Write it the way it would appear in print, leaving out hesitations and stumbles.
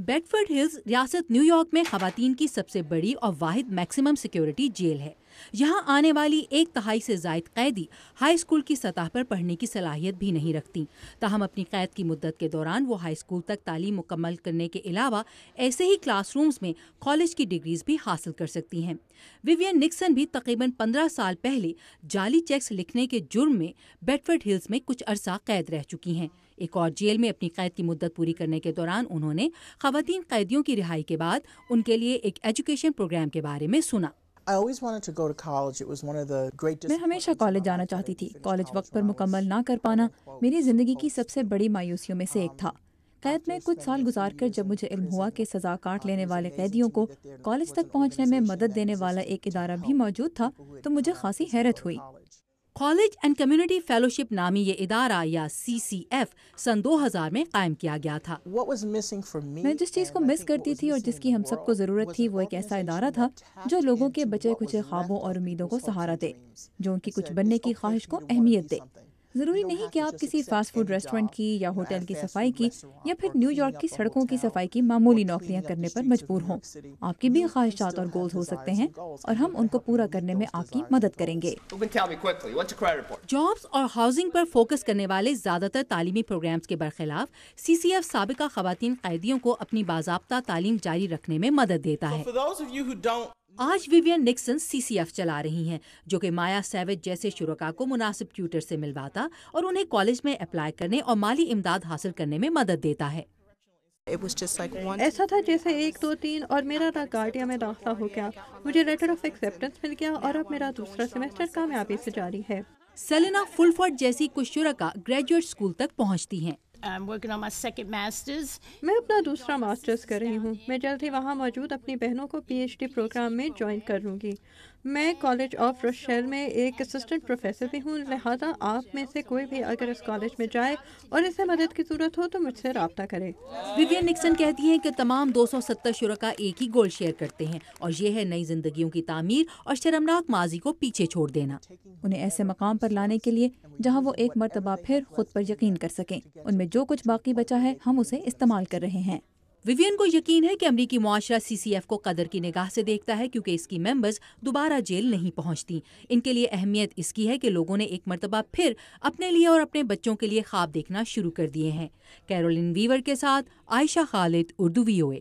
Bedford hills रियासत New York में खवातीन की सबसे बड़ी और वाहिद मैक्सिमम सिक्योरिटी जेल है। यहाँ आने वाली 1/3 से ज़ायद कैदी हाई स्कूल की सतह पर पढ़ने की सलाहियत भी नहीं रखती। ताहम अपनी कैद की मुद्दत के दौरान वो हाई स्कूल तक तालीम मुकम्मल करने के अलावा ऐसे ही क्लासरूम्स में कॉलेज की डिग्रीज भी हासिल कर सकती हैं। विवियन निक्सन भी तकरीबन 15 साल पहले जाली चेक्स लिखने के जुर्म में बेडफोर्ड हिल्स में कुछ अरसा कैद रह चुकी हैं। एक और जेल में अपनी कैद की मुद्दत पूरी करने के दौरान उन्होंने खवातीन कैदियों की रिहाई के बाद उनके लिए एक एजुकेशन प्रोग्राम के बारे में सुना। मैं हमेशा कॉलेज जाना चाहती थी। कॉलेज वक्त पर मुकम्मल ना कर पाना मेरी ज़िंदगी की सबसे बड़ी मायूसियों में से एक था। कैद में कुछ साल गुजारकर जब मुझे इल्म हुआ कि सज़ा काट लेने वाले कैदियों को कॉलेज तक पहुंचने में मदद देने वाला एक इदारा भी मौजूद था, तो मुझे खासी हैरत हुई। कॉलेज एंड कम्युनिटी फेलोशिप नामी ये इदारा या CCF सन 2000 में कायम किया गया था। मैं जिस चीज़ को मिस करती थी और जिसकी हम सबको ज़रूरत थी, वो एक ऐसा इदारा था जो लोगों के बचे कुछ ख्वाबों और उम्मीदों को सहारा दे, जो उनकी कुछ बनने की ख्वाहिश को अहमियत दे। ज़रूरी नहीं कि आप किसी फास्ट फूड रेस्टोरेंट की या होटल की सफाई की या फिर न्यूयॉर्क की सड़कों की सफाई की मामूली नौकरियां करने पर मजबूर हों। आपकी भी ख्वाहिशात और गोल्स हो सकते हैं और हम उनको पूरा करने में आपकी मदद करेंगे। जॉब्स और हाउसिंग पर फोकस करने वाले ज़्यादातर तालीमी प्रोग्राम्स के बरखिलाफ CCF साबिका खवातीन कैदियों को अपनी बाज़ाब्ता तालीम जारी रखने में मदद देता है। आज विवियन निक्सन CCF चला रही हैं, जो कि माया सैवेज जैसे शुरका को मुनासिब ट्यूटर से मिलवाता और उन्हें कॉलेज में अप्लाई करने और माली इमदाद हासिल करने में मदद देता है। ऐसा था जैसे 1, 2, 3 और मेरा गार्डिया में दाखिला हो गया। मुझे लेटर ऑफ एक्सेप्टेंस मिल गया और अब मेरा दूसरा सेमेस्टर कामयाबी से जारी है। सेलेना फुलफोर्ड जैसी कुछ शुरका ग्रेजुएट स्कूल तक पहुंचती हैं। मैं अपना दूसरा मास्टर्स कर रही हूँ। मैं जल्द ही वहाँ मौजूद अपनी बहनों को PhD प्रोग्राम में ज्वाइन कर लूँगी। मैं कॉलेज ऑफ रोशेल में एक असिस्टेंट प्रोफेसर भी हूँ, लिहाजा आप में से कोई भी अगर इस कॉलेज में जाए और इसे मदद की ज़रूरत हो तो मुझसे रब्ता करे। विवियन निक्सन कहती हैं कि तमाम 270 शुरका एक ही गोल शेयर करते हैं और ये है नई जिंदगियों की तामीर और शर्मनाक माजी को पीछे छोड़ देना। उन्हें ऐसे मकाम पर लाने के लिए जहाँ वो एक मर्तबा फिर खुद पर यकीन कर सकें। उनमें जो कुछ बाकी बचा है हम उसे इस्तेमाल कर रहे हैं। विवियन को यकीन है कि अमरीकी मुआशरा CCF को कदर की निगाह से देखता है, क्योंकि इसकी मेंबर्स दोबारा जेल नहीं पहुंचती। इनके लिए अहमियत इसकी है कि लोगों ने एक मर्तबा फिर अपने लिए और अपने बच्चों के लिए ख्वाब देखना शुरू कर दिए हैं। कैरोलिन वीवर के साथ आयशा खालिद, उर्दू VOA।